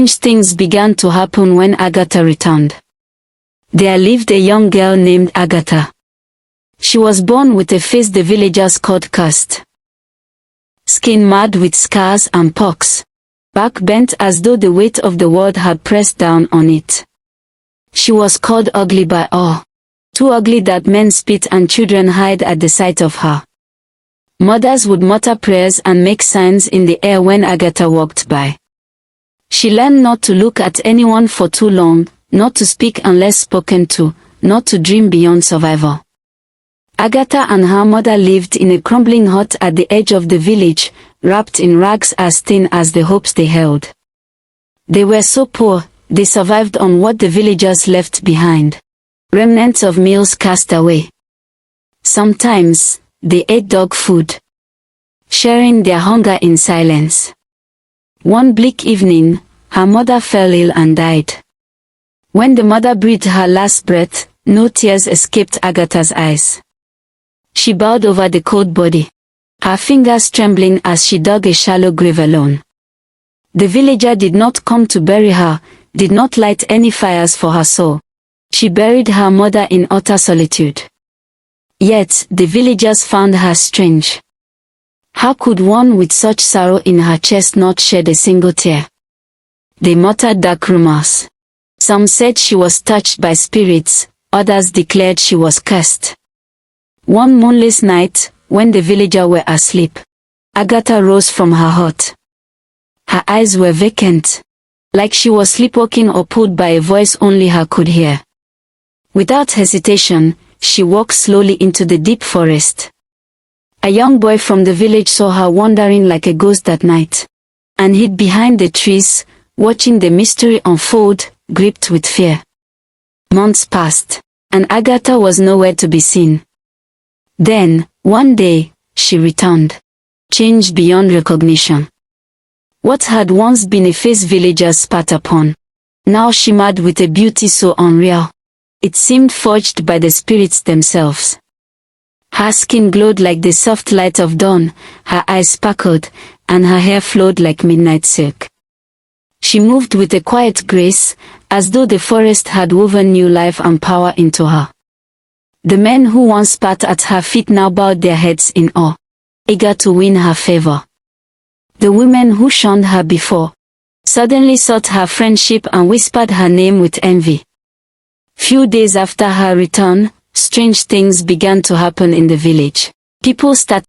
Strange things began to happen when Agatha returned. There lived a young girl named Agatha. She was born with a face the villagers called cursed. Skin marred with scars and pocks. Back bent as though the weight of the world had pressed down on it. She was called ugly by all. Too ugly that men spit and children hide at the sight of her. Mothers would mutter prayers and make signs in the air when Agatha walked by. She learned not to look at anyone for too long, not to speak unless spoken to, not to dream beyond survival. Agatha and her mother lived in a crumbling hut at the edge of the village, wrapped in rags as thin as the hopes they held. They were so poor, they survived on what the villagers left behind. Remnants of meals cast away. Sometimes, they ate dog food, sharing their hunger in silence. One bleak evening, her mother fell ill and died. When the mother breathed her last breath, no tears escaped Agatha's eyes. She bowed over the cold body, her fingers trembling as she dug a shallow grave alone. The villager did not come to bury her, did not light any fires for her soul. She buried her mother in utter solitude. Yet, the villagers found her strange. How could one with such sorrow in her chest not shed a single tear? They muttered dark rumors. Some said she was touched by spirits, others declared she was cursed. One moonless night, when the villagers were asleep, Agatha rose from her hut. Her eyes were vacant, like she was sleepwalking or pulled by a voice only her could hear. Without hesitation, she walked slowly into the deep forest. A young boy from the village saw her wandering like a ghost that night, and hid behind the trees, watching the mystery unfold, gripped with fear. Months passed, and Agatha was nowhere to be seen. Then, one day, she returned, changed beyond recognition. What had once been a face villagers spat upon, now shimmered with a beauty so unreal. It seemed forged by the spirits themselves. Her skin glowed like the soft light of dawn, her eyes sparkled, and her hair flowed like midnight silk. She moved with a quiet grace, as though the forest had woven new life and power into her. The men who once spat at her feet now bowed their heads in awe, eager to win her favor. The women who shunned her before suddenly sought her friendship and whispered her name with envy. Few days after her return, strange things began to happen in the village. People started